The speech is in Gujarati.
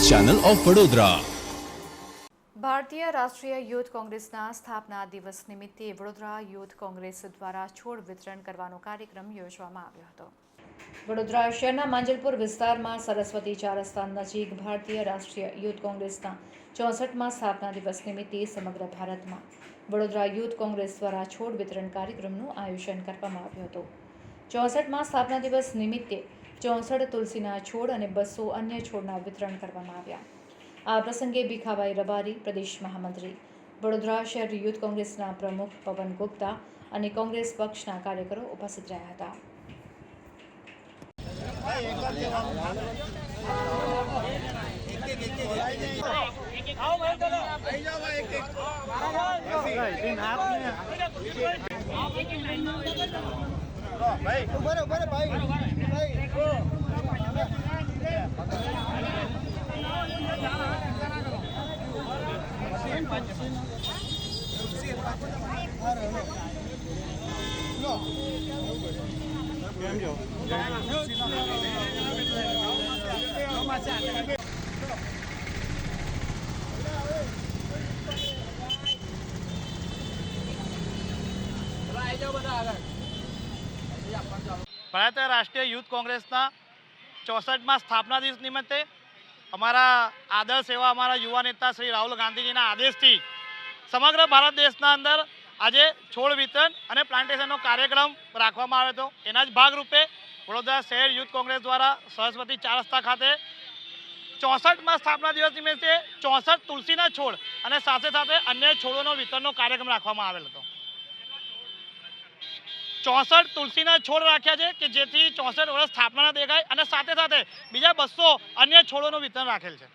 Channel of Vadodara. ભારતીય રાષ્ટ્રીય યુથ કોંગ્રેસના સ્થાપના દિવસ નિમિત્તે વડોદરા યુથ કોંગ્રેસ દ્વારા છોડ વિતરણ કરવાનો કાર્યક્રમ યોજવામાં આવ્યો હતો। વડોદરા શહેરના માંજલપુર વિસ્તારમાં સરસ્વતી ચાર રસ્તા નજીક ભારતીય રાષ્ટ્રીય યુથ કોંગ્રેસના 64મા સ્થાપના દિવસ નિમિત્તે સમગ્ર ભારતમાં વડોદરા યુથ કોંગ્રેસ દ્વારા છોડ વિતરણ કાર્યક્રમનું આયોજન કરવામાં આવ્યું હતું। 64મા સ્થાપના દિવસ નિમિત્તે 64 તુલસીના છોડ અને 200 અન્ય છોડના વિતરણ કરવામાં આવ્યા। આ પ્રસંગે ભીખાભાઈ રબારી, પ્રદેશ મહામંત્રી, વડોદરા શહેર યુથ કોંગ્રેસના પ્રમુખ પવન ગુપ્તા અને કોંગ્રેસ પક્ષના કાર્યકરો ઉપસ્થિત રહ્યા હતા। ભારતીય રાષ્ટ્રીય યુથ કોંગ્રેસના 64મા સ્થાપના દિવસ નિમિત્તે અમારા આદર્શ એવા અમારા યુવા નેતા શ્રી રાહુલ ગાંધીજીના આદેશથી સમગ્ર ભારત દેશના અંદર આજે છોડ વિતરણ અને પ્લાન્ટેશનનો કાર્યક્રમ રાખવામાં આવ્યો હતો। એના જ ભાગરૂપે વડોદરા શહેર યુથ કોંગ્રેસ દ્વારા સરસ્વતી ચાર રસ્તા ખાતે 64મા સ્થાપના દિવસ નિમિત્તે 64 તુલસીના છોડ અને સાથે સાથે અન્ય છોડોનો વિતરણનો કાર્યક્રમ રાખવામાં આવેલ હતો। 64 તુલસીના છોડ રાખ્યા છે કે જેથી 64 વર્ષ સ્થાપના દેખાય અને સાથે સાથે બીજા 200 અન્ય છોડોનું વિતરણ રાખેલ છે।